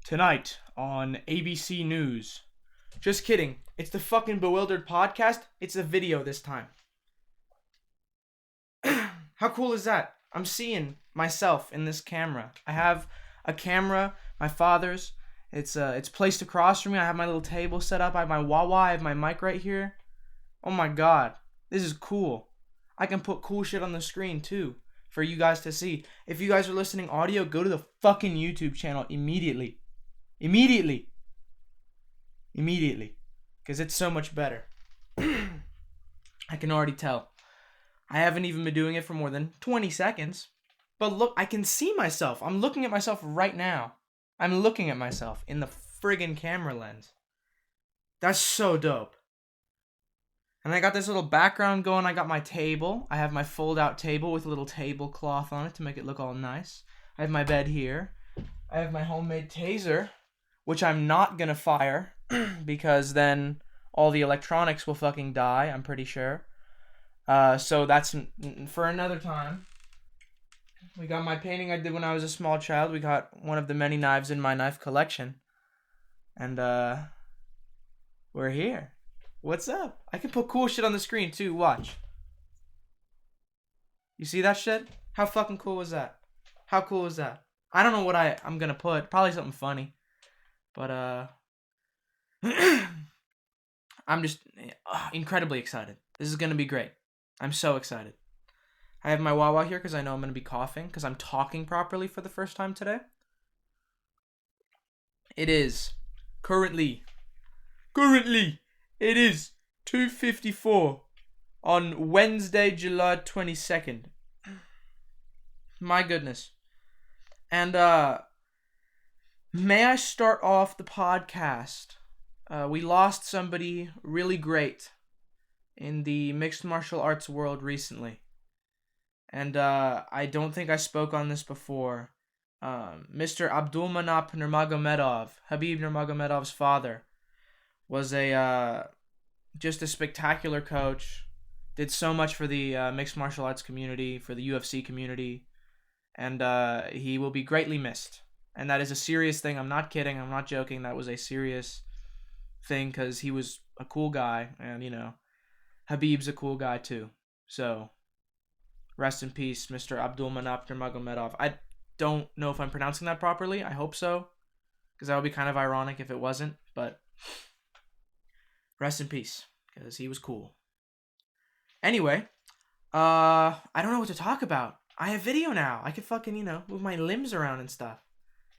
Tonight on ABC News. Just kidding. It's the fucking Bewildered podcast. It's a video this time. How cool is that? I'm seeing myself in this camera. I have a camera, my father's. It's placed across from me. I have my little table set up. I have my wah-wah. I have my mic right here. Oh my god. This is cool. I can put cool shit on the screen too for you guys to see. If you guys are listening audio, go to the fucking YouTube channel immediately. Immediately. Because it's so much better. I can already tell. I haven't even been doing it for more than 20 seconds. But look, I can see myself. I'm looking at myself right now. I'm looking at myself in the friggin' camera lens. That's so dope. And I got this little background going. I got my table. I have my fold-out table with a little tablecloth on it to make it look all nice. I have my bed here. I have my homemade taser, which I'm not gonna fire because then all the electronics will fucking die, I'm pretty sure. So that's for another time. We got my painting I did when I was a small child. We got one of the many knives in my knife collection. And we're here. What's up? I can put cool shit on the screen too, watch. You see that shit? How fucking cool was that? How cool was that? I don't know what I'm gonna put. Probably something funny. But I'm just incredibly excited. This is gonna be great. I'm so excited. I have my wah-wah here because I know I'm gonna be coughing because I'm talking properly for the first time today. It is currently it is 2:54 on Wednesday, July 22nd. My goodness. And may I start off the podcast? We lost somebody really great in the mixed martial arts world recently. And I don't think I spoke on this before. Mr. Abdulmanap Nurmagomedov, Khabib Nurmagomedov's father, was just a spectacular coach. Did so much for the mixed martial arts community, for the UFC community. And he will be greatly missed. And that is a serious thing. I'm not kidding. I'm not joking. That was a serious thing because he was a cool guy. And, you know, Khabib's a cool guy too. So, rest in peace, Mr. Abdulmanap Nurmagomedov. I don't know if I'm pronouncing that properly. I hope so. Because that would be kind of ironic if it wasn't. But, rest in peace. Because he was cool. Anyway, I don't know what to talk about. I have video now. I can fucking, move my limbs around and stuff.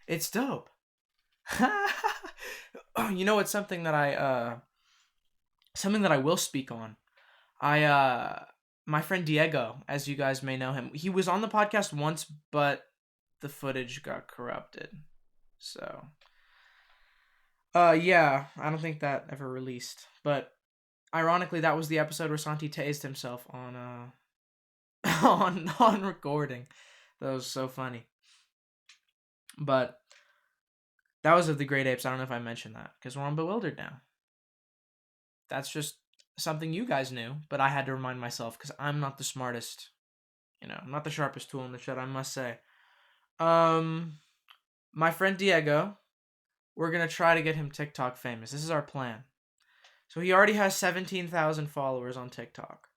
It's dope. You know, it's something that I will speak on. My friend Diego, as you guys may know him, he was on the podcast once, but the footage got corrupted. So, yeah, I don't think that ever released. But, ironically, that was the episode where Santi tased himself on on recording. That was so funny. But that was of the Great Apes. I don't know if I mentioned that because we're on Bewildered now. That's just something you guys knew, but I had to remind myself because I'm not the smartest. I'm not the sharpest tool in the shed, I must say. My friend Diego, we're gonna try to get him TikTok famous. This is our plan. So he already has 17,000 followers on TikTok,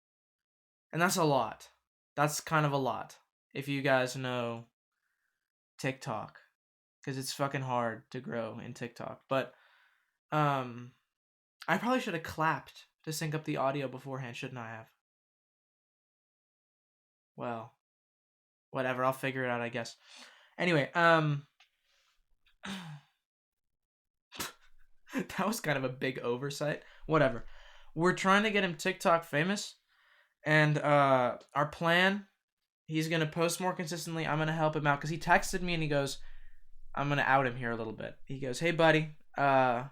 and that's a lot. That's kind of a lot, if you guys know TikTok, because it's fucking hard to grow in TikTok. But I probably should have clapped to sync up the audio beforehand, shouldn't I have? Well, whatever, I'll figure it out, I guess. Anyway, that was kind of a big oversight. Whatever. We're trying to get him TikTok famous. And our plan, he's going to post more consistently. I'm going to help him out. Because he texted me and he goes, I'm going to out him here a little bit. He goes, hey, buddy, I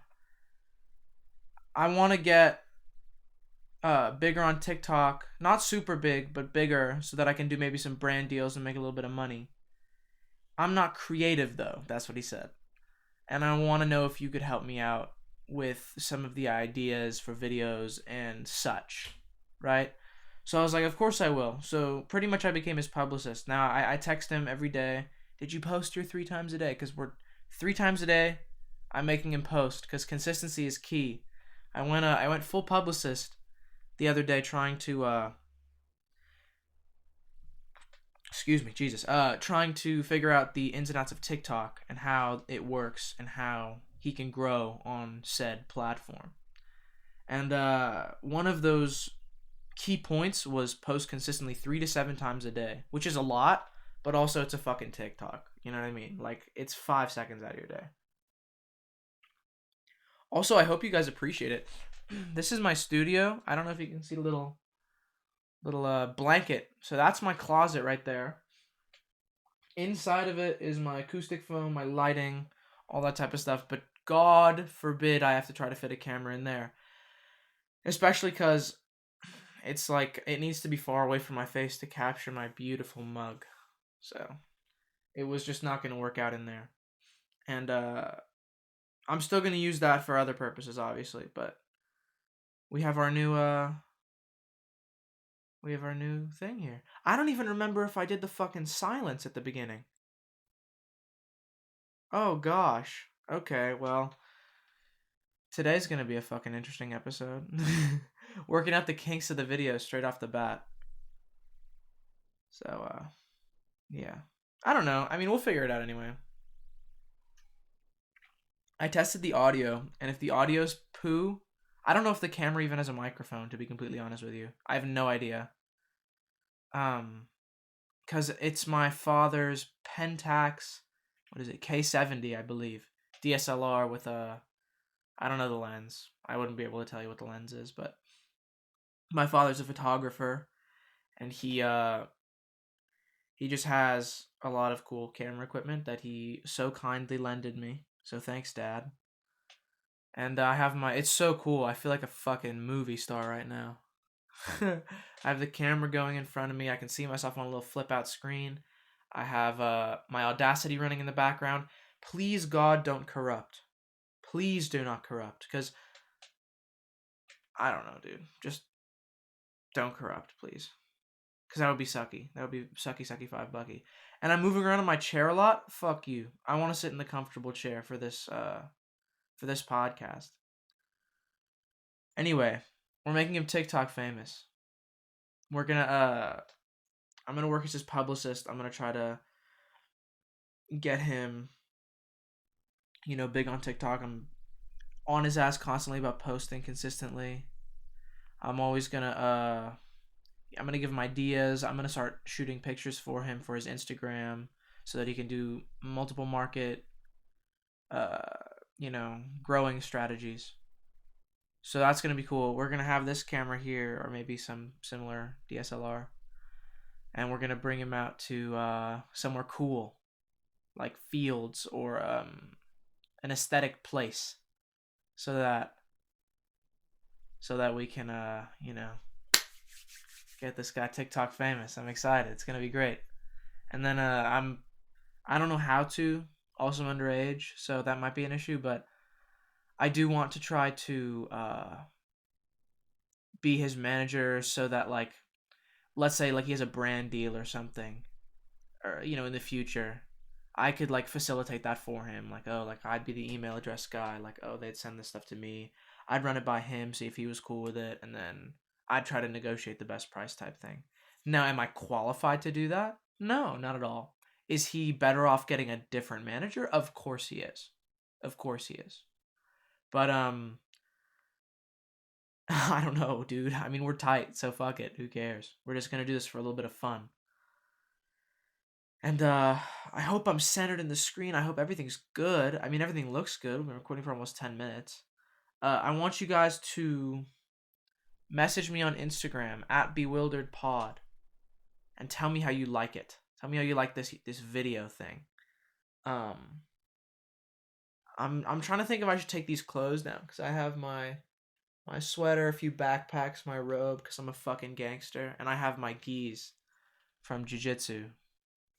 want to get bigger on TikTok. Not super big, but bigger so that I can do maybe some brand deals and make a little bit of money. I'm not creative, though. That's what he said. And I want to know if you could help me out with some of the ideas for videos and such, right? So I was like, of course I will. So pretty much I became his publicist. Now I text him every day. Did you post your 3 times a day? Because we're 3 times a day, I'm making him post because consistency is key. I went full publicist the other day trying to excuse me, Jesus, trying to figure out the ins and outs of TikTok and how it works and how he can grow on said platform. And one of those key points was post consistently 3 to 7 times a day, which is a lot, but also it's a fucking TikTok. You know what I mean? Like, it's 5 seconds out of your day. Also, I hope you guys appreciate it. This is my studio. I don't know if you can see the little blanket. So that's my closet right there. Inside of it is my acoustic foam, my lighting, all that type of stuff. But God forbid I have to try to fit a camera in there. Especially because it's like it needs to be far away from my face to capture my beautiful mug. So it was just not going to work out in there. And I'm still going to use that for other purposes, obviously. But we have our new thing here. I don't even remember if I did the fucking silence at the beginning. Oh gosh. Okay, well, today's gonna be a fucking interesting episode. Working out the kinks of the video straight off the bat. So, yeah. I don't know. I mean, we'll figure it out anyway. I tested the audio, and if the audio's poo, I don't know if the camera even has a microphone, to be completely honest with you. I have no idea. Because it's my father's Pentax, what is it, K70, I believe. DSLR with a, I don't know the lens. I wouldn't be able to tell you what the lens is, but my father's a photographer, and he just has a lot of cool camera equipment that he so kindly lended me. So thanks, Dad. And I have it's so cool. I feel like a fucking movie star right now. I have the camera going in front of me. I can see myself on a little flip out screen. I have my Audacity running in the background. Please, God, don't corrupt. Please do not corrupt. Because, I don't know, dude. Just don't corrupt, please. Because that would be sucky. That would be sucky, 5 bucky. And I'm moving around in my chair a lot. Fuck you. I want to sit in the comfortable chair for this podcast. Anyway, we're making him TikTok famous. We're gonna I'm gonna work as his publicist. I'm gonna try to get him, big on TikTok. I'm on his ass constantly about posting consistently. I'm always gonna I'm gonna give him ideas. I'm gonna start shooting pictures for him for his Instagram so that he can do multiple market growing strategies. So that's gonna be cool. We're gonna have this camera here, or maybe some similar DSLR, and we're gonna bring him out to somewhere cool, like fields or an aesthetic place, so that we can get this guy TikTok famous. I'm excited. It's gonna be great. And then I don't know how to. Also underage, so that might be an issue, but I do want to try to be his manager so that, like, let's say like he has a brand deal or something, or in the future, I could like facilitate that for him. Like, oh, like I'd be the email address guy. Like, oh, they'd send this stuff to me. I'd run it by him, see if he was cool with it, and then I'd try to negotiate the best price type thing. Now, am I qualified to do that? No, not at all. Is he better off getting a different manager? Of course he is. Of course he is. But I don't know, dude. I mean, we're tight, so fuck it. Who cares? We're just gonna do this for a little bit of fun. And I hope I'm centered in the screen. I hope everything's good. I mean, everything looks good. We've been recording for almost 10 minutes. I want you guys to message me on Instagram at BewilderedPod and tell me how you like it. Tell me how you like this video thing. I'm trying to think if I should take these clothes down because I have my sweater, a few backpacks, my robe because I'm a fucking gangster, and I have my gis from jiu-jitsu.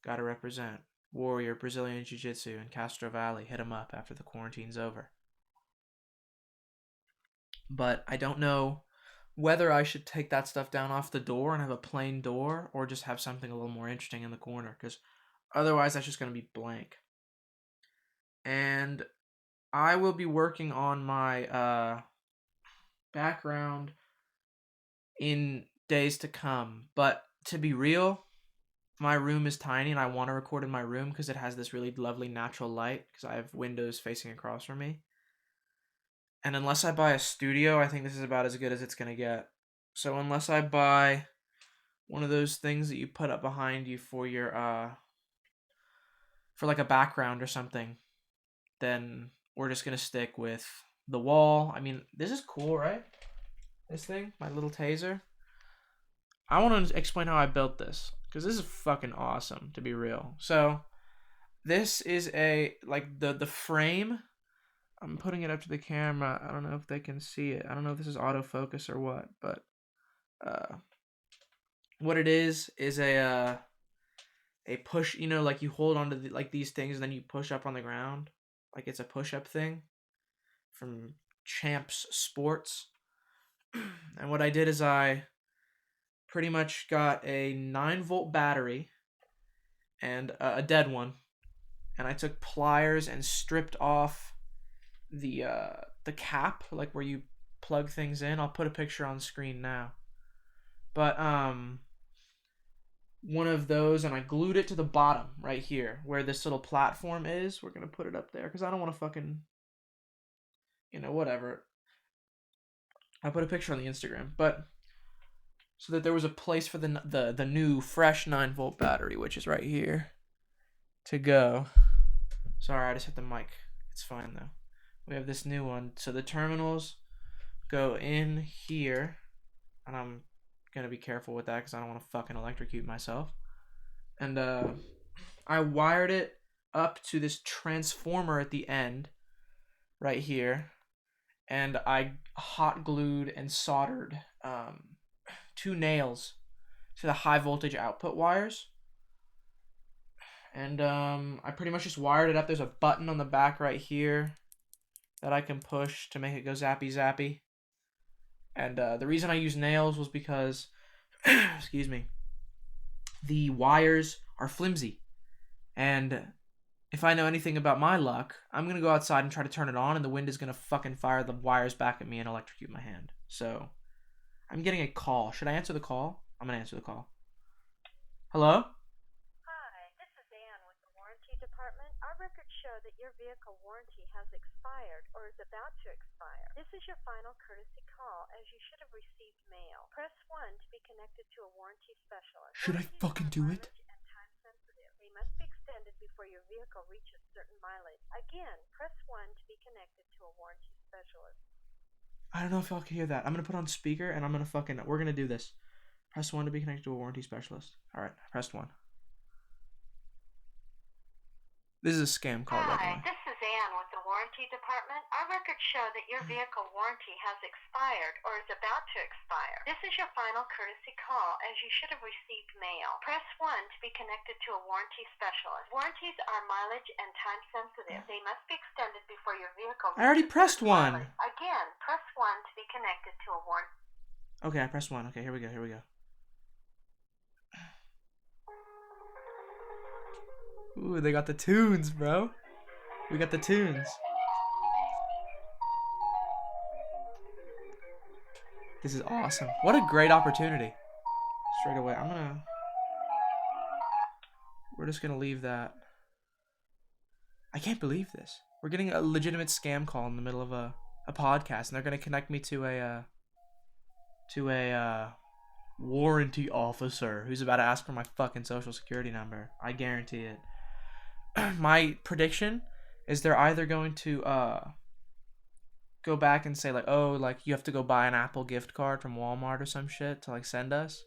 Gotta represent. Warrior Brazilian Jiu-Jitsu in Castro Valley. Hit him up after the quarantine's over. But I don't know whether I should take that stuff down off the door and have a plain door or just have something a little more interesting in the corner, because otherwise that's just going to be blank. And I will be working on my background in days to come. But to be real, my room is tiny and I want to record in my room because it has this really lovely natural light because I have windows facing across from me. And unless I buy a studio, I think this is about as good as it's going to get. So unless I buy one of those things that you put up behind you for your for like a background or something, then we're just going to stick with the wall. I mean, this is cool, right? This thing, my little taser. I want to explain how I built this because this is fucking awesome, to be real. So, this is a like the frame. I'm putting it up to the camera. I don't know if they can see it. I don't know if this is autofocus or what, but what it is a push. You know, like you hold onto like these things, and then you push up on the ground, like it's a push up thing from Champs Sports. And what I did is I pretty much got a 9-volt battery and a dead one, and I took pliers and stripped off the cap, like where you plug things in. I'll put a picture on screen now. But one of those, and I glued it to the bottom right here where this little platform is. We're gonna put it up there because I don't want to fucking, whatever. I'll put a picture on the Instagram, but so that there was a place for the new fresh 9-volt battery, which is right here, to go. Sorry, I just hit the mic. It's fine though. We have this new one. So the terminals go in here, and I'm gonna be careful with that because I don't want to fucking electrocute myself. And I wired it up to this transformer at the end, right here, and I hot glued and soldered 2 nails to the high voltage output wires. And I pretty much just wired it up. There's a button on the back right here that I can push to make it go zappy zappy. And the reason I use nails was because, excuse me, the wires are flimsy. And if I know anything about my luck, I'm going to go outside and try to turn it on, and the wind is going to fucking fire the wires back at me and electrocute my hand. So, I'm getting a call. Should I answer the call? I'm going to answer the call. Hello? Hi, this is Anne with the warranty department. Our records show that your vehicle warranty has expired or is about to expire. This is your final courtesy call, as you should have received mail. Press 1 to be connected to a warranty specialist. Should I fucking do it? And time sensitive. They must be extended before your vehicle reaches certain mileage. Again, press 1 to be connected to a warranty specialist. I don't know if y'all can hear that. I'm going to put on speaker, and we're going to do this. Press 1 to be connected to a warranty specialist. Alright, I pressed 1. This is a scam call, by the way. Hi, this is Anne with the warranty department. Our records show that your vehicle warranty has expired or is about to expire. This is your final courtesy call, as you should have received mail. Press 1 to be connected to a warranty specialist. Warranties are mileage and time sensitive. They must be extended before your vehicle I already pressed 1. Again, press 1 to be connected to a warranty. Okay, I pressed 1. Okay, here we go. Ooh, they got the tunes, bro. We got the tunes. This is awesome. What a great opportunity. Straight away, we're just gonna leave that. I can't believe this. We're getting a legitimate scam call in the middle of a podcast, and they're gonna connect me to a warranty officer who's about to ask for my fucking social security number. I guarantee it. My prediction is they're either going to go back and say like, oh, like you have to go buy an Apple gift card from Walmart or some shit to like send us,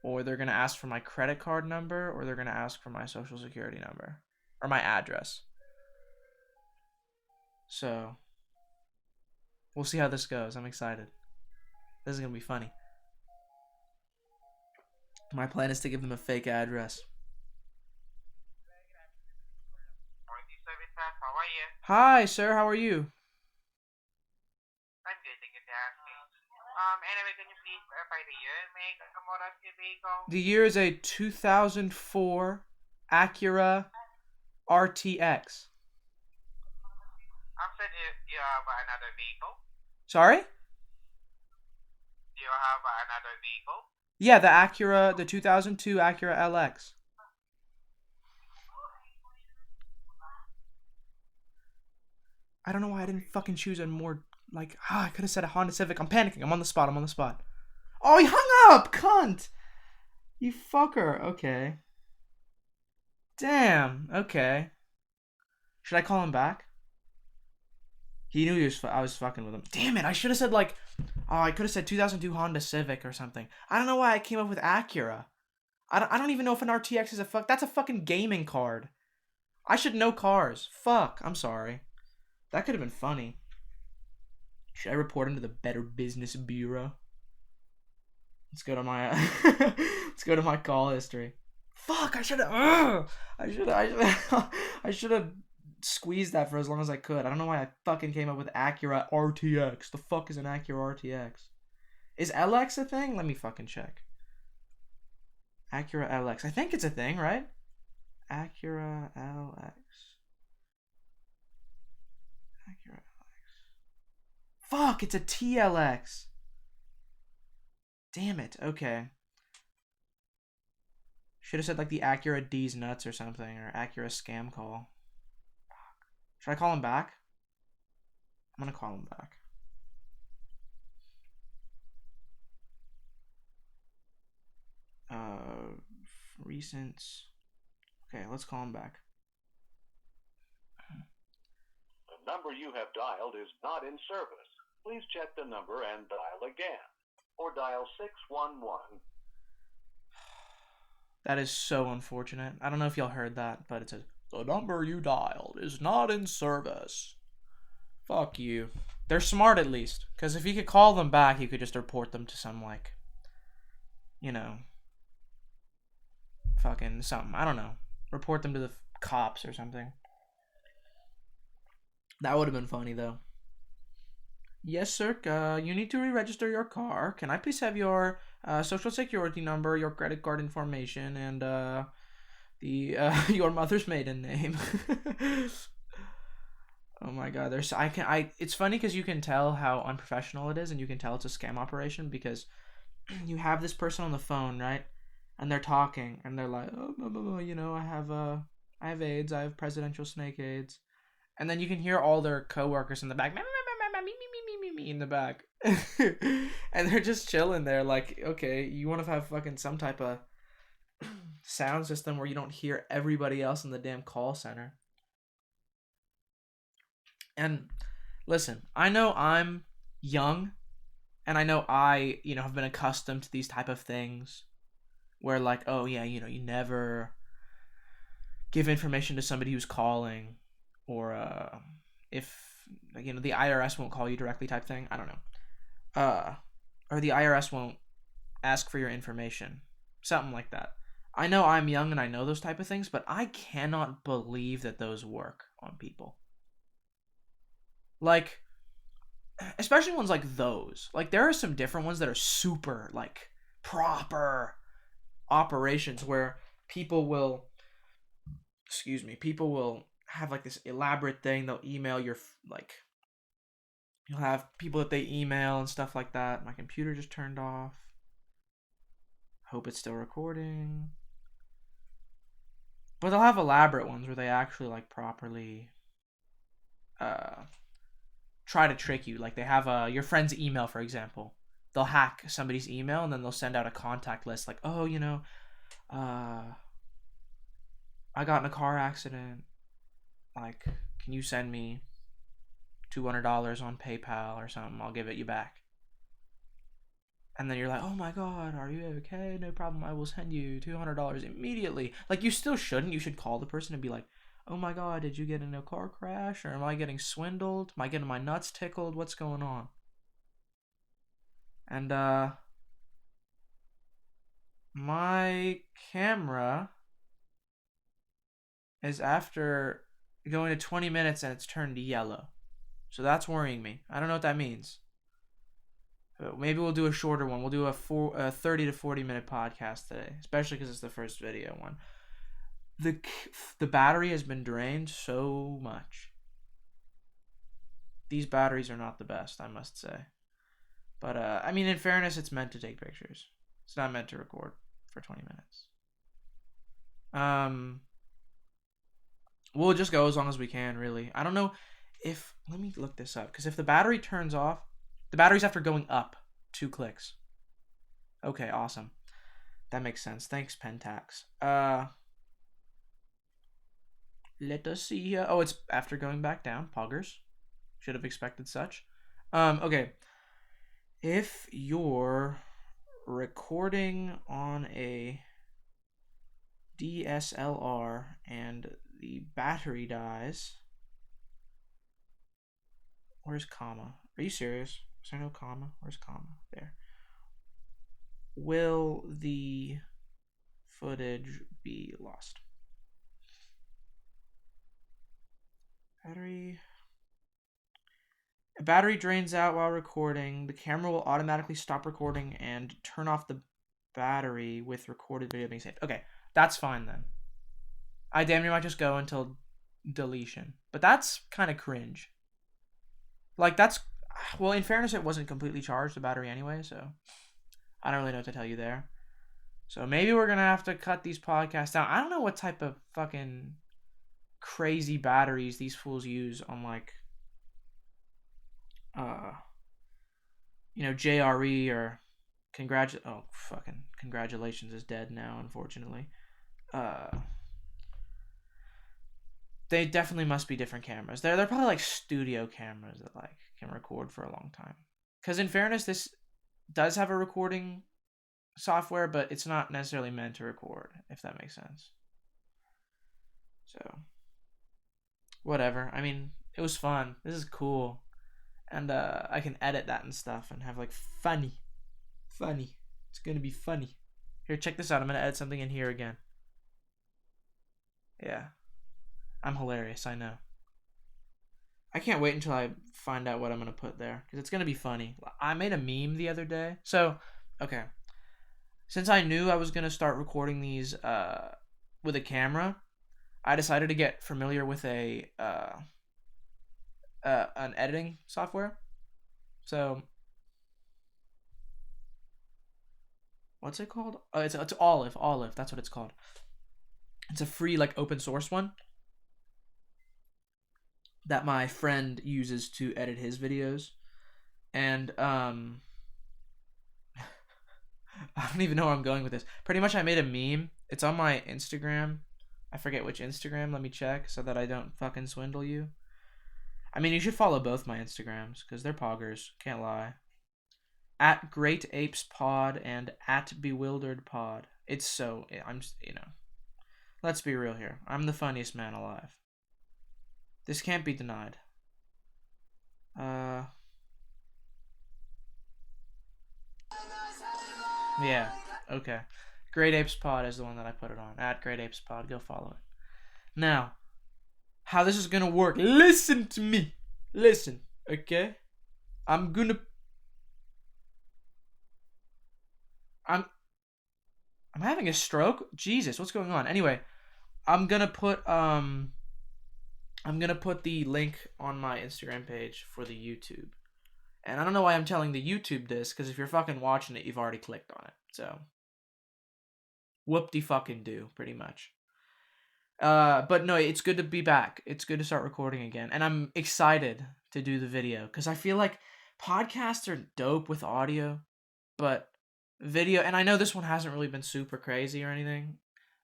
or they're gonna ask for my credit card number, or they're gonna ask for my social security number or my address. So we'll see how this goes. I'm excited. This is gonna be funny. My plan is to give them a fake address. How are you? Hi, sir. How are you? I'm good, thank you for asking. Anyway, can you please verify the year and make and model of your vehicle? The year is a 2004 Acura RTX. I'm said you have another vehicle. Sorry? Do you have another vehicle? Yeah, the 2002 Acura LX. I don't know why I didn't fucking choose a more, like, I could have said a Honda Civic. I'm panicking. I'm on the spot. Oh, he hung up, cunt! You fucker. Okay. Damn. Okay. Should I call him back? He knew I was fucking with him. Damn it! I should have said like, oh, I could have said 2002 Honda Civic or something. I don't know why I came up with Acura. I don't even know if an RTX is that's a fucking gaming card. I should know cars. Fuck. I'm sorry. That could have been funny. Should I report him to the Better Business Bureau? Let's go to my let's go to my call history. Fuck! I should have. I should have squeezed that for as long as I could. I don't know why I fucking came up with Acura RTX. The fuck is an Acura RTX? Is LX a thing? Let me fucking check. Acura LX. I think it's a thing, right? Acura LX. Acura LX. Fuck! It's a TLX. Damn it. Okay. Should have said like the Acura D's nuts or something, or Acura scam call. Fuck. Should I call him back? I'm gonna call him back. Recents. Okay, let's call him back. The number you have dialed is not in service. Please check the number and dial again. Or dial 611. That is so unfortunate. I don't know if y'all heard that, but it says, the number you dialed is not in service. Fuck you. They're smart at least. Because if you could call them back, you could just report them to some, like, you know, fucking something. I don't know. Report them to the cops or something. That would have been funny, though. Yes, sir. You need to re-register your car. Can I please have your social security number, your credit card information, and your mother's maiden name? Oh my god, it's funny because you can tell how unprofessional it is, and you can tell it's a scam operation because you have this person on the phone, right? And they're talking, and they're like, oh, you know, I have AIDS, I have presidential snake AIDS. And then you can hear all their coworkers in the back, me in the back. And they're just chilling there like, okay, you want to have fucking some type of sound system where you don't hear everybody else in the damn call center. And listen, I know I'm young, and I know I, have been accustomed to these type of things where like, oh yeah, you never give information to somebody who's calling, or if the IRS won't call you directly type thing. I don't know. Or the IRS won't ask for your information. Something like that. I know I'm young and I know those type of things, but I cannot believe that those work on people. Like, especially ones like those. Like, there are some different ones that are super, like, proper operations where people will have like this elaborate thing. They'll email your, like, you'll have people that they email and stuff like that. My computer just turned off. Hope it's still recording. But they'll have elaborate ones where they actually like properly try to trick you. Like they have your friend's email, for example. They'll hack somebody's email and then they'll send out a contact list like, oh, I got in a car accident. Like, can you send me $200 on PayPal or something? I'll give it you back. And then you're like, oh my god, are you okay? No problem, I will send you $200 immediately. Like, you still shouldn't. You should call the person and be like, oh my god, did you get in a car crash? Or am I getting swindled? Am I getting my nuts tickled? What's going on? And, my camera is after going to 20 minutes and it's turned yellow. So that's worrying me. I don't know what that means. Maybe we'll do a shorter one. We'll do a 30 to 40 minute podcast today, especially because it's the first video one. The battery has been drained so much. these batteries are not the best, I must say. But I mean, in fairness, it's meant to take pictures. It's not meant to record for 20 minutes. We'll just go as long as we can, really. I don't know if... Let me look this up. Because if the battery turns off... The battery's after going up 2 clicks. Okay, awesome. That makes sense. Thanks, Pentax. Let us see here. Oh, it's after going back down. Poggers. Should have expected such. Okay. If you're recording on a DSLR and the battery dies... Where's comma? Are you serious? Is there no comma? Where's comma? There. Will the footage be lost? Battery drains out while recording. The camera will automatically stop recording and turn off the battery with recorded video being saved. Okay, that's fine then. I damn near might just go until deletion. But that's kind of cringe. Like, that's... Well, in fairness, it wasn't completely charged, the battery anyway, so... I don't really know what to tell you there. So maybe we're going to have to cut these podcasts down. I don't know what type of fucking crazy batteries these fools use on, like... JRE or... Congratulations is dead now, unfortunately. They definitely must be different cameras. They're probably like studio cameras that like can record for a long time. Because in fairness, this does have a recording software, but it's not necessarily meant to record, if that makes sense. So, whatever. I mean, it was fun. This is cool. And I can edit that and stuff and have like funny. It's gonna be funny. Here, check this out. I'm gonna add something in here again. Yeah. I'm hilarious, I know. I can't wait until I find out what I'm going to put there, because it's going to be funny. I made a meme the other day. So, okay. Since I knew I was going to start recording these with a camera, I decided to get familiar with an editing software. So, what's it called? It's Olive. That's what it's called. It's a free, like, open source one that my friend uses to edit his videos. And I don't even know where I'm going with this. Pretty much I made a meme. It's on my Instagram. I forget which Instagram. Let me check so that I don't fucking swindle you. I mean, you should follow both my Instagrams because they're poggers. Can't lie. At Great Apes Pod and at Bewildered Pod. It's so... I'm just, Let's be real here. I'm the funniest man alive. This can't be denied. Yeah, okay. Great Apes Pod is the one that I put it on. At Great Apes Pod. Go follow it. Now, how this is gonna work. Listen to me. Listen, okay? I'm having a stroke? Jesus, what's going on? Anyway, I'm gonna put the link on my Instagram page for the YouTube. And I don't know why I'm telling the YouTube this, because if you're fucking watching it, you've already clicked on it. So, whoop-de-fucking-do, pretty much. But no, it's good to be back. It's good to start recording again. And I'm excited to do the video, because I feel like podcasts are dope with audio, but video, and I know this one hasn't really been super crazy or anything,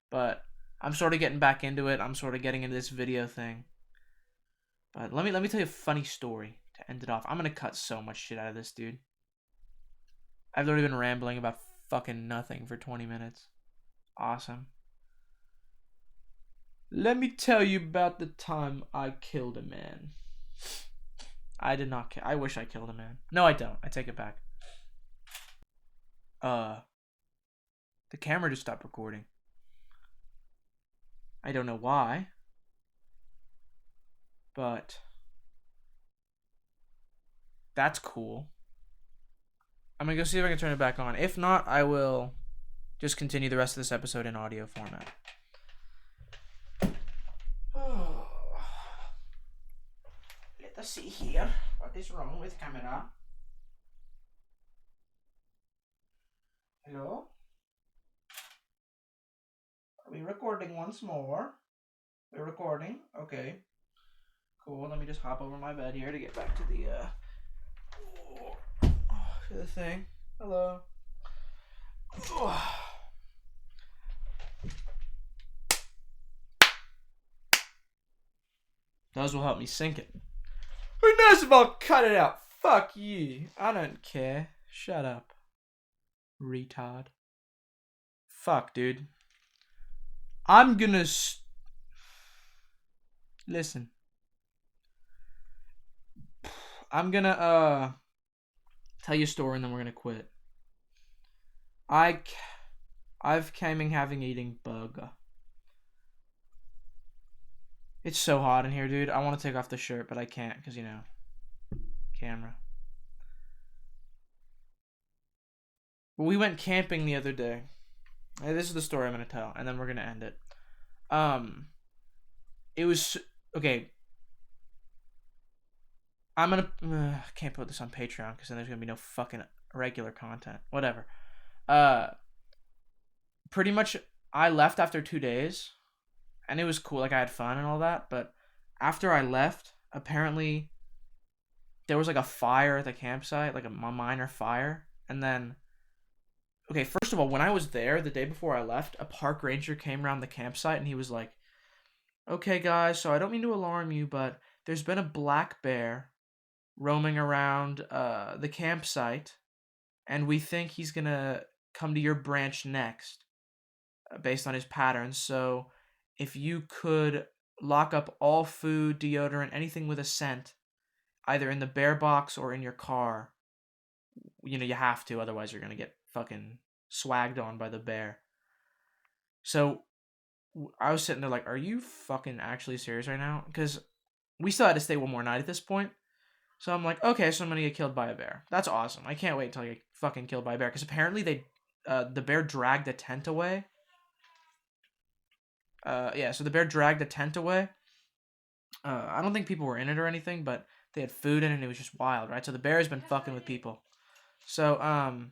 but I'm sort of getting back into it. I'm sort of getting into this video thing. But let me tell you a funny story to end it off. I'm gonna cut so much shit out of this, dude. I've literally been rambling about fucking nothing for 20 minutes. Awesome. Let me tell you about the time I killed a man. I did not kill. I wish I killed a man. No, I don't. I take it back. The camera just stopped recording. I don't know why. But that's cool. I'm gonna go see if I can turn it back on. If not, I will just continue the rest of this episode in audio format. Let us see here. What is wrong with camera? Hello? Are we recording once more? We're recording? Okay. Cool. Let me just hop over my bed here to get back to the thing. Hello. Those will help me sink it. Who knows if I'll cut it out? Fuck you. I don't care. Shut up. Retard. Fuck, dude. I'm gonna listen. I'm gonna tell you a story and then we're gonna quit. I've coming having eating bug. It's so hot in here, dude. I want to take off the shirt, but I can't because, you know, camera. Well, we went camping the other day. This is the story I'm going to tell, and then we're going to end it. It was, okay. I'm going to, can't put this on Patreon because then there's going to be no fucking regular content. Whatever. Pretty much, I left after 2 days. And it was cool, like I had fun and all that, but after I left, apparently there was like a fire at the campsite, like a minor fire. And then, okay, first of all, when I was there the day before I left, a park ranger came around the campsite and he was like, okay guys, so I don't mean to alarm you, but there's been a black bear roaming around the campsite and we think he's gonna come to your branch next based on his patterns, so if you could lock up all food, deodorant, anything with a scent, either in the bear box or in your car, you know, you have to, otherwise you're gonna get fucking swagged on by the bear. So I was sitting there like, are you fucking actually serious right now? Because we still had to stay one more night at this point. So I'm like, okay, so I'm gonna get killed by a bear. That's awesome. I can't wait until I get fucking killed by a bear. Because apparently the bear dragged the tent away. So the bear dragged the tent away. I don't think people were in it or anything, but they had food in it and it was just wild, right? So the bear has been fucking with people. So,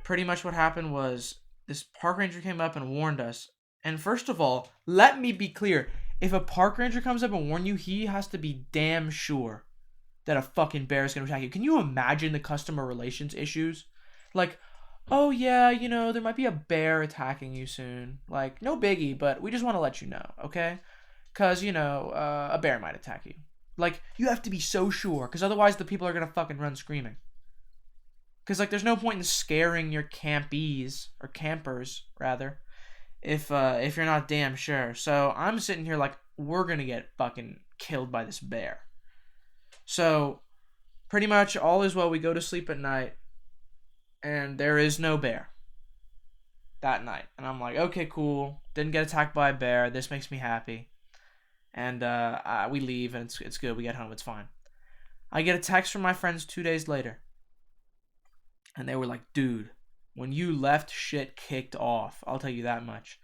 pretty much what happened was this park ranger came up and warned us. And first of all, let me be clear. If a park ranger comes up and warn you, he has to be damn sure that a fucking bear is going to attack you. Can you imagine the customer relations issues? Like, oh yeah, you know, there might be a bear attacking you soon. Like, no biggie, but we just want to let you know, okay? Because, you know, a bear might attack you. Like, you have to be so sure, because otherwise the people are going to fucking run screaming. Because, like, there's no point in scaring your campees, or campers, rather, if you're not damn sure. So, I'm sitting here like, we're going to get fucking killed by this bear. So, pretty much all is well. We go to sleep at night. And there is no bear that night. And I'm like, okay, cool. Didn't get attacked by a bear. This makes me happy. And we leave, and it's good. We get home. It's fine. I get a text from my friends 2 days later. And they were like, dude, when you left, shit kicked off. I'll tell you that much.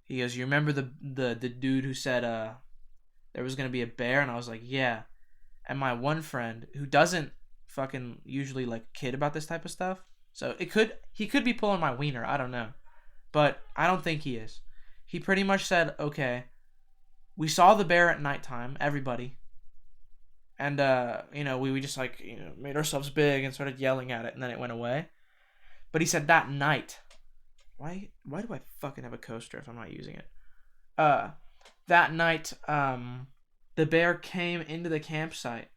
He goes, you remember the dude who said there was going to be a bear? And I was like, yeah. And my one friend, who doesn't fucking usually like kid about this type of stuff, so he could be pulling my wiener, I don't know. But I don't think he is. He pretty much said, okay, we saw the bear at nighttime, everybody. And, you know, we just like, you know, made ourselves big and started yelling at it, and then it went away. But he said that night, why do I fucking have a coaster if I'm not using it? That night, the bear came into the campsite.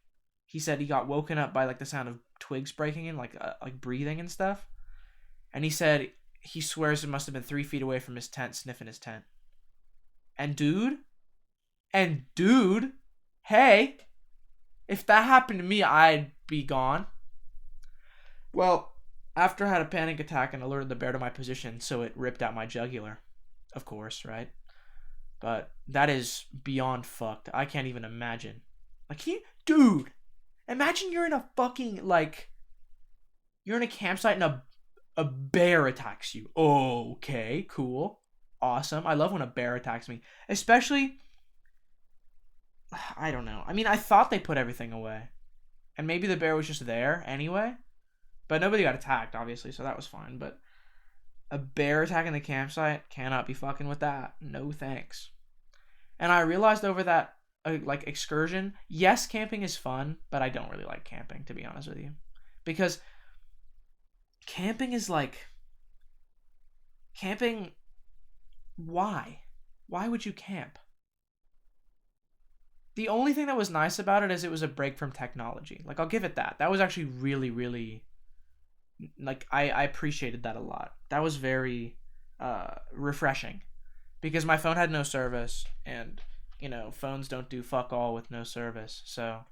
He said he got woken up by like the sound of twigs breaking in, like breathing and stuff. And he said he swears it must have been 3 feet away from his tent, sniffing his tent. And dude, hey, if that happened to me, I'd be gone. Well, after I had a panic attack and alerted the bear to my position, so it ripped out my jugular. Of course, right? But that is beyond fucked. I can't even imagine. Like, dude, imagine you're in a fucking, like, you're in a campsite and a bear attacks you. Okay, cool. Awesome. I love when a bear attacks me. Especially, I don't know. I mean, I thought they put everything away. And maybe the bear was just there anyway. But nobody got attacked, obviously, so that was fine. But a bear attacking the campsite, cannot be fucking with that. No thanks. And I realized over that like excursion, yes, camping is fun, but I don't really like camping, to be honest with you. Because camping is like camping, why? Why would you camp? The only thing that was nice about it is it was a break from technology. Like, I'll give it that. That was actually really, really, like, I appreciated that a lot. That was very refreshing. Because my phone had no service, and, you know, phones don't do fuck all with no service. So,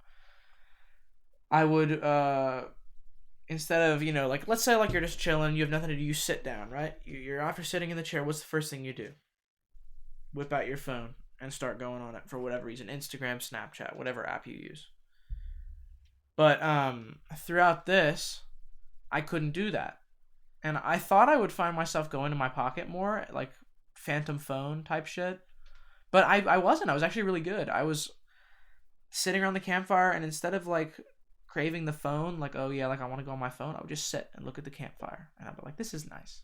I would, instead of, you know, like, let's say, like, you're just chilling, you have nothing to do, you sit down, right? You're after sitting in the chair, what's the first thing you do? Whip out your phone and start going on it for whatever reason. Instagram, Snapchat, whatever app you use. But throughout this, I couldn't do that. And I thought I would find myself going to my pocket more, like phantom phone type shit. But I wasn't. I was actually really good. I was sitting around the campfire, and instead of like craving the phone, like, oh yeah, like I want to go on my phone, I would just sit and look at the campfire. And I'd be like, this is nice.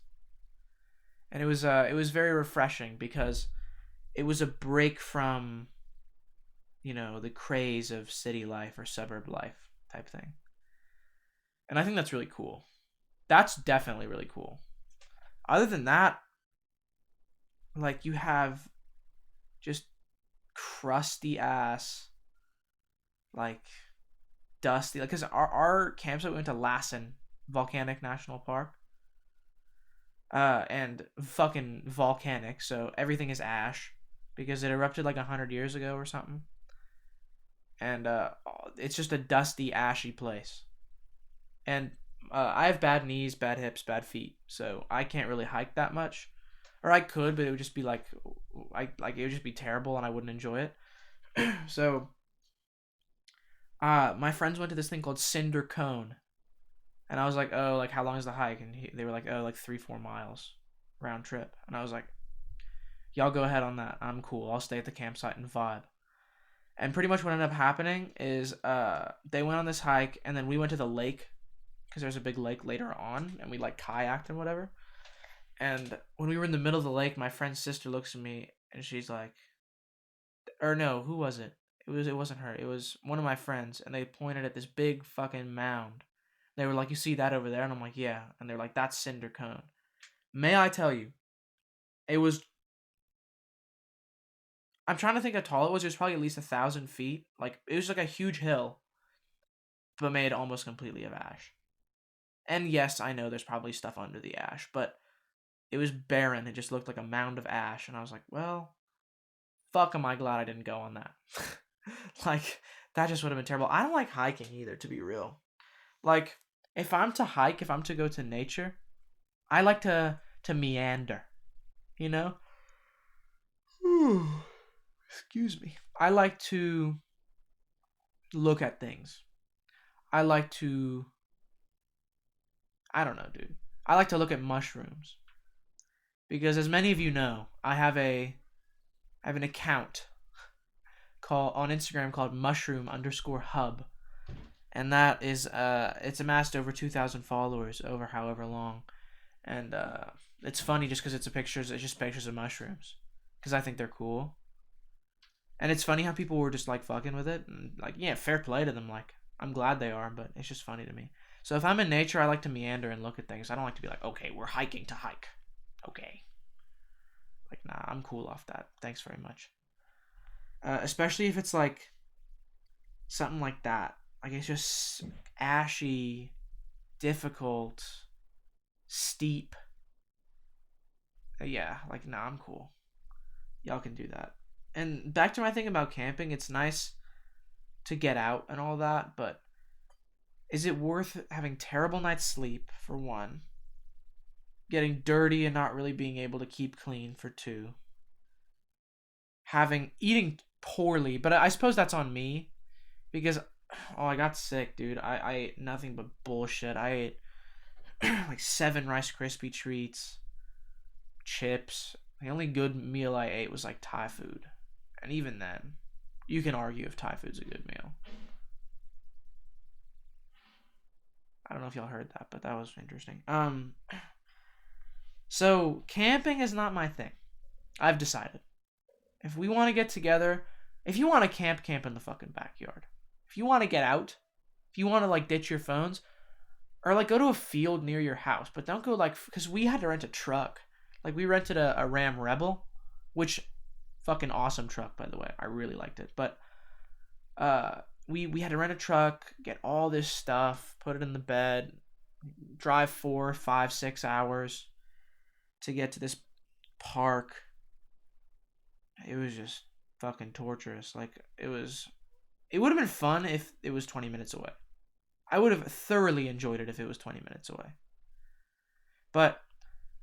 And it was very refreshing because it was a break from, you know, the craze of city life or suburb life type thing. And I think that's really cool. That's definitely really cool. Other than that, like, you have just crusty ass, like, dusty, like, because our campsite, we went to Lassen Volcanic National Park. And fucking volcanic, so everything is ash because it erupted like 100 years ago or something. And it's just a dusty, ashy place. And I have bad knees, bad hips, bad feet, so I can't really hike that much. Or I could, but it would just be like, it would just be terrible, and I wouldn't enjoy it. So, my friends went to this thing called Cinder Cone, and I was like, oh, like, how long is the hike? And they were like, oh, like 3-4 miles round trip. And I was like, y'all go ahead on that. I'm cool. I'll stay at the campsite and vibe. And pretty much what ended up happening is they went on this hike, and then we went to the lake because there's a big lake later on, and we like kayaked and whatever. And when we were in the middle of the lake, my friend's sister looks at me, and she's like, or no, who was it? It wasn't her. It was one of my friends, and they pointed at this big fucking mound. They were like, you see that over there? And I'm like, yeah. And they're like, that's Cinder Cone. May I tell you, it was, I'm trying to think how tall it was. It was probably at least 1,000 feet. Like, it was like a huge hill, but made almost completely of ash. And yes, I know there's probably stuff under the ash, but it was barren. It just looked like a mound of ash. And I was like, well, fuck, am I glad I didn't go on that. Like, that just would have been terrible. I don't like hiking either, to be real. Like, if I'm to hike, if I'm to go to nature, I like to meander, you know? Excuse me. I like to look at things. I like to, I don't know, dude. I like to look at mushrooms. Because as many of you know, I have an account on Instagram called mushroom_hub. And that is, it's amassed over 2,000 followers over however long. And it's funny just because it's just pictures of mushrooms. Because I think they're cool. And it's funny how people were just like fucking with it. And like, yeah, fair play to them. Like, I'm glad they are, but it's just funny to me. So if I'm in nature, I like to meander and look at things. I don't like to be like, okay, we're hiking to hike. Okay. Like, nah, I'm cool off that. Thanks very much. Especially if it's like something like that. Like, it's just ashy, difficult, steep. Yeah, like, nah, I'm cool. Y'all can do that. And back to my thing about camping, it's nice to get out and all that, but is it worth having terrible night's sleep, for one? Getting dirty and not really being able to keep clean, for two? Eating poorly, but I suppose that's on me, because I got sick, dude. I ate nothing but bullshit. I ate like 7 Rice Krispie treats, chips. The only good meal I ate was like Thai food. And even then, you can argue if Thai food's a good meal. I don't know if y'all heard that, but that was interesting. So camping is not my thing. I've decided. If we want to get together, if you want to camp, camp in the fucking backyard. If you want to get out, if you want to like ditch your phones, or like go to a field near your house, but don't go like, because we had to rent a truck. Like we rented a Ram Rebel, which fucking awesome truck, by the way. I really liked it. But we had to rent a truck, get all this stuff, put it in the bed, drive 4, 5, 6 hours to get to this park. It was just fucking torturous. Like it would have been fun if it was 20 minutes away. I would have thoroughly enjoyed it if it was 20 minutes away. But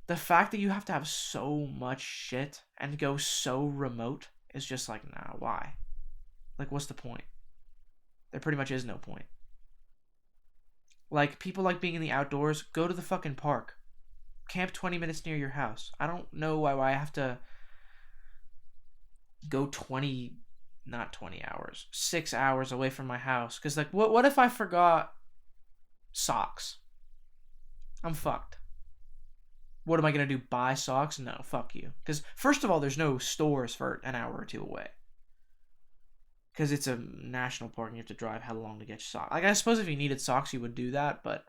the fact that you have to have so much shit and go so remote is just like, nah, why? Like, what's the point? There pretty much is no point. Like, people like being in the outdoors, go to the fucking park. Camp 20 minutes near your house. I don't know why I have to go 6 hours away from my house. Because, like, what if I forgot socks? I'm fucked. What am I going to do, buy socks? No, fuck you. Because, first of all, there's no stores for an hour or two away. Because it's a national park and you have to drive how long to get your socks. Like, I suppose if you needed socks, you would do that, but...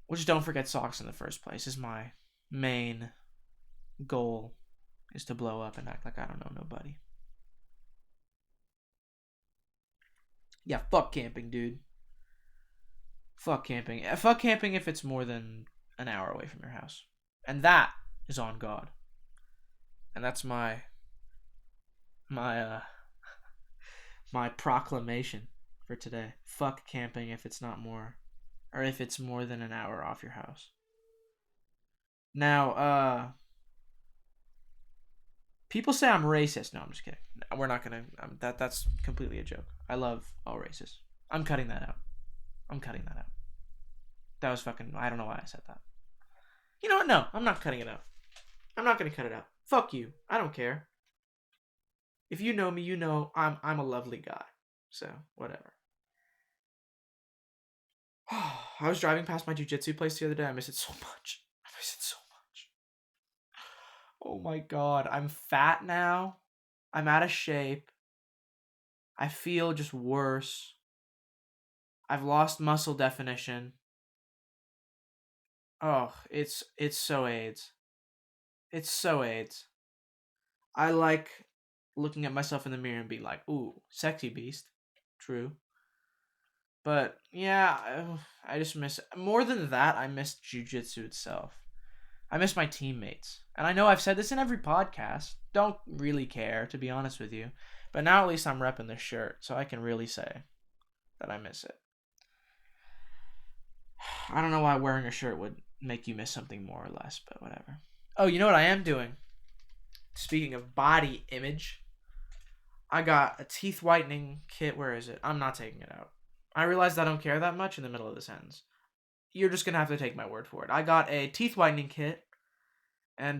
Well, just don't forget socks in the first place is my main goal, is to blow up and act like I don't know nobody. Yeah, fuck camping, dude. Fuck camping. Fuck camping if it's more than an hour away from your house. And that is on God. And that's my proclamation for today. Fuck camping if it's not more, or if it's more than an hour off your house. Now, people say I'm racist. No, I'm just kidding. We're not gonna. That's completely a joke. I love all races. I'm cutting that out. That was fucking. I don't know why I said that. You know what? No, I'm not cutting it out. I'm not gonna cut it out. Fuck you. I don't care. If you know me, you know I'm a lovely guy. So whatever. I was driving past my jiu-jitsu place the other day. I miss it so much. Oh my god, I'm fat now. I'm out of shape. I feel just worse. I've lost muscle definition. Oh, it's so AIDS. It's so AIDS. I like looking at myself in the mirror and being like, ooh, sexy beast. True. But yeah, I just miss, more than that, I miss jiu-jitsu itself. I miss my teammates. And I know I've said this in every podcast. Don't really care, to be honest with you. But now at least I'm repping this shirt, so I can really say that I miss it. I don't know why wearing a shirt would make you miss something more or less, but whatever. Oh, you know what I am doing? Speaking of body image, I got a teeth whitening kit. Where is it? I'm not taking it out. I realized I don't care that much in the middle of the sentence. You're just gonna have to take my word for it. I got a teeth whitening kit, and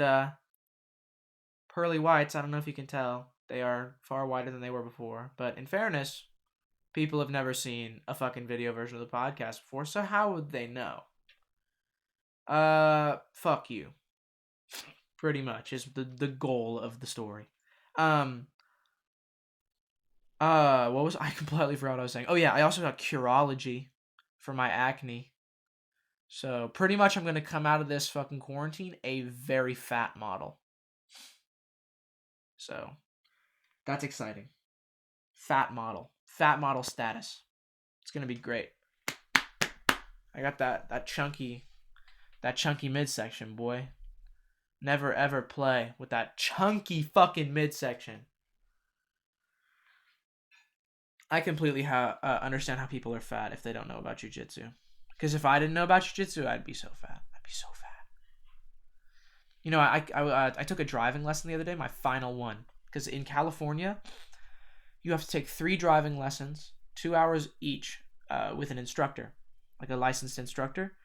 pearly whites. I don't know if you can tell. They are far whiter than they were before. But in fairness, people have never seen a fucking video version of the podcast before, so how would they know? Fuck you. Pretty much is the goal of the story. What was I completely forgot what I was saying? Oh yeah, I also got Curology for my acne. So pretty much I'm gonna come out of this fucking quarantine a very fat model. So that's exciting. Fat model status. It's gonna be great. I got that chunky midsection, boy. Never ever play with that chunky fucking midsection. I completely understand how people are fat if they don't know about jiu-jitsu. Because if I didn't know about jiu-jitsu, I'd be so fat. You know, I took a driving lesson the other day, my final one. Because in California, you have to take 3 driving lessons, 2 hours each, with an instructor, like a licensed instructor.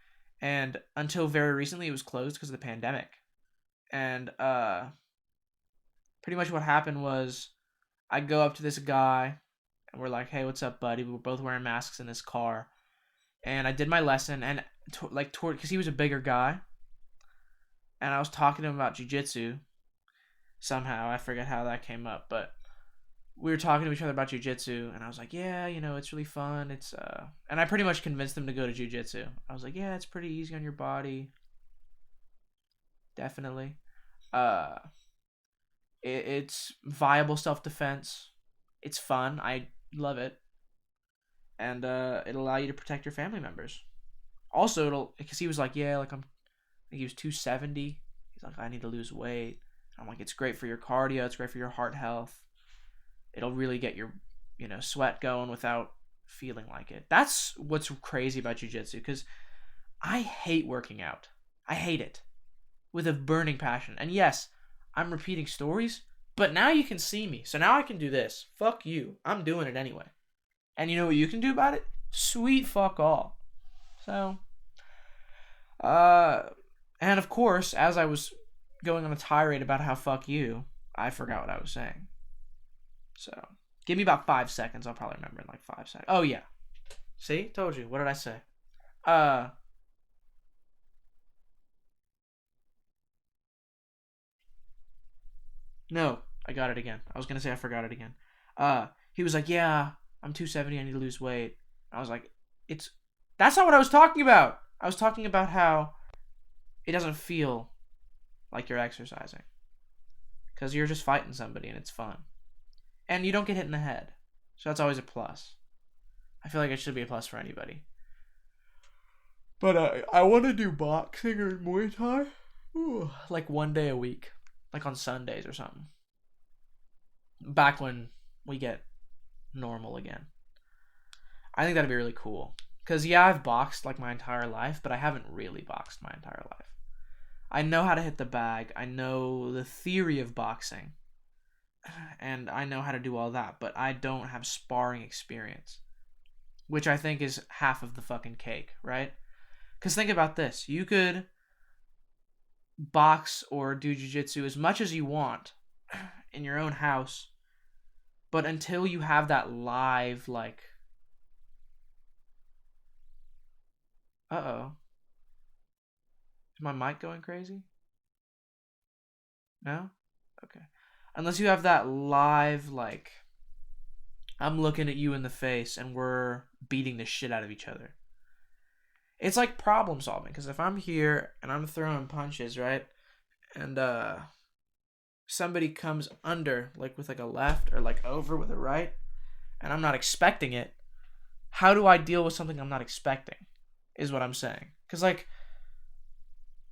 And until very recently, it was closed because of the pandemic. And pretty much what happened was I go up to this guy, and we're like, hey, what's up, buddy? We were both wearing masks in this car. and I did my lesson, and because he was a bigger guy, and I was talking to him about jujitsu. Somehow I forget how that came up, but we were talking to each other about jujitsu, and I was like, yeah, it's really fun. And I pretty much convinced him to go to jujitsu. I was like, yeah, it's pretty easy on your body, definitely. Uh, it's viable self-defense. It's fun. I love it, and it'll allow you to protect your family members. Also, because he was like, yeah, like he was 270. He's like, I need to lose weight. I'm like, it's great for your cardio. It's great for your heart health. It'll really get your, sweat going without feeling like it. That's what's crazy about jiu-jitsu, because I hate working out. I hate it with a burning passion. And yes, I'm repeating stories, but now you can see me. So now I can do this. Fuck you. I'm doing it anyway. And you know what you can do about it? Sweet fuck all. So, and of course, as I was going on a tirade about how fuck you, I forgot what I was saying. So, give me about 5 seconds. I'll probably remember in like 5 seconds. Oh, yeah. See? Told you. What did I say? No. I got it again. I was going to say I forgot it again. He was like, yeah, I'm 270. I need to lose weight. I was like, that's not what I was talking about. I was talking about how it doesn't feel like you're exercising. Because you're just fighting somebody and it's fun. And you don't get hit in the head. So that's always a plus. I feel like it should be a plus for anybody. But I want to do boxing or Muay Thai. Ooh, like 1 day a week. Like on Sundays or something. Back when we get normal again. I think that'd be really cool. Because, yeah, I've boxed like my entire life, but I haven't really boxed my entire life. I know how to hit the bag. I know the theory of boxing. And I know how to do all that, but I don't have sparring experience. Which I think is half of the fucking cake, right? Because think about this. You could box or do jiu-jitsu as much as you want in your own house, but until you have that live, like... Uh-oh. Is my mic going crazy? No? Okay. Unless you have that live, like... I'm looking at you in the face and we're beating the shit out of each other. It's like problem solving, because if I'm here and I'm throwing punches, right, and somebody comes under, like with like a left or like over with a right, and I'm not expecting it, how do I deal with something I'm not expecting, is what I'm saying. Because like,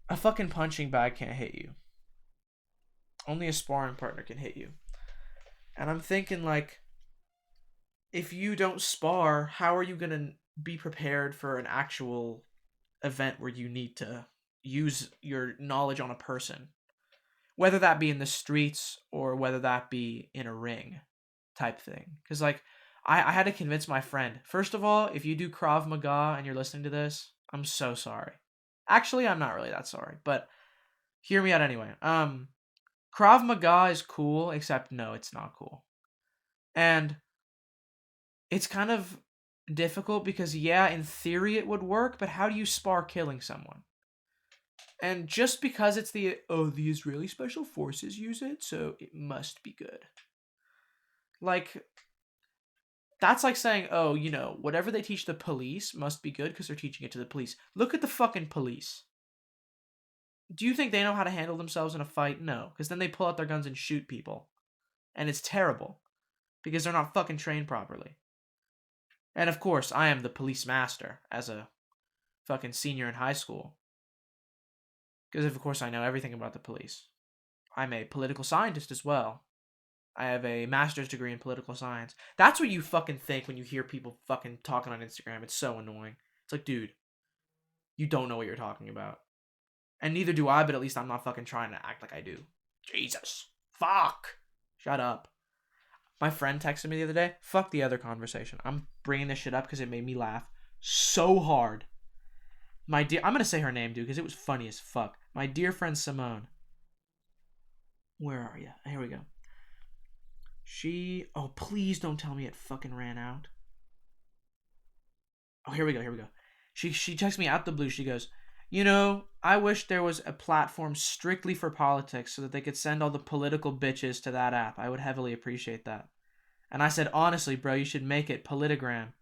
a fucking punching bag can't hit you. Only a sparring partner can hit you. And I'm thinking like, if you don't spar, how are you going to be prepared for an actual event where you need to use your knowledge on a person? Whether that be in the streets or whether that be in a ring type thing. Because, like, I had to convince my friend. First of all, if you do Krav Maga and you're listening to this, I'm so sorry. Actually, I'm not really that sorry, but hear me out anyway. Krav Maga is cool, except no, it's not cool. And it's kind of difficult because, yeah, in theory it would work, but how do you spar killing someone? And just because it's the Israeli Special Forces use it, so it must be good. Like, that's like saying, oh, whatever they teach the police must be good because they're teaching it to the police. Look at the fucking police. Do you think they know how to handle themselves in a fight? No, because then they pull out their guns and shoot people. And it's terrible. Because they're not fucking trained properly. And of course, I am the police master as a fucking senior in high school. Because of course I know everything about the police. I'm a political scientist as well. I have a master's degree in political science. That's what you fucking think when you hear people fucking talking on Instagram. It's so annoying. It's like, dude, you don't know what you're talking about. And neither do I, but at least I'm not fucking trying to act like I do. Jesus. Fuck. Shut up. My friend texted me the other day. Fuck the other conversation. I'm bringing this shit up because it made me laugh so hard. I'm going to say her name, dude, because it was funny as fuck. My dear friend Simone. Where are you? Here we go. Oh, please don't tell me it fucking ran out. Oh, here we go. She texts me out the blue. She goes, you know, I wish there was a platform strictly for politics so that they could send all the political bitches to that app. I would heavily appreciate that. And I said, honestly, bro, you should make it Politigram.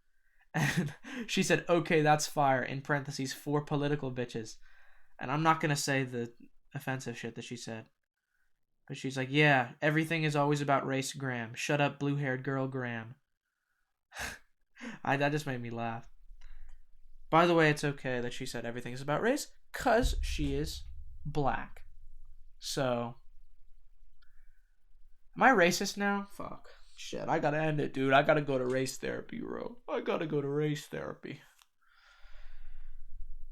And she said, okay, that's fire, in parentheses, for political bitches. And I'm not going to say the offensive shit that she said. But she's like, yeah, everything is always about race, Graham. Shut up, blue-haired girl, Graham. That just made me laugh. By the way, it's okay that she said everything is about race, because she is black. So, am I racist now? Fuck. Shit, I gotta end it, dude. I gotta go to race therapy, bro. I gotta go to race therapy.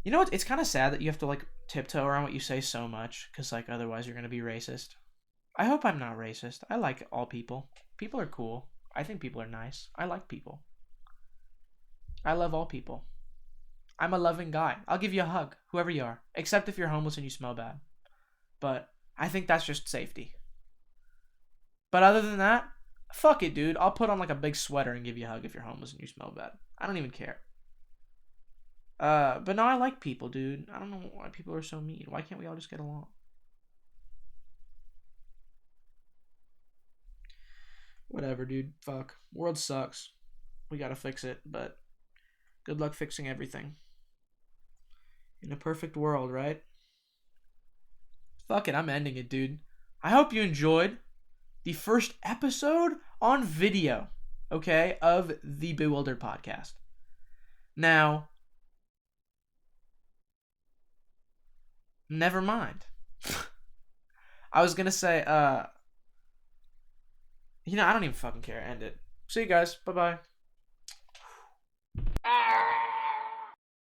You know what? It's kind of sad that you have to, like, tiptoe around what you say so much, because, like, otherwise you're gonna be racist. I hope I'm not racist. I like all people. People are cool. I think people are nice. I like people. I love all people. I'm a loving guy. I'll give you a hug, whoever you are. Except if you're homeless and you smell bad. But I think that's just safety. But other than that, fuck it, dude. I'll put on like a big sweater and give you a hug if you're homeless and you smell bad. I don't even care. But no, I like people, dude. I don't know why people are so mean. Why can't we all just get along? Whatever, dude. Fuck. World sucks. We gotta fix it, but good luck fixing everything. In a perfect world, right? Fuck it, I'm ending it, dude. I hope you enjoyed the first episode on video, okay, of the Bewildered podcast. Now, never mind. I was gonna say, I don't even fucking care. End it. See you guys. Bye-bye.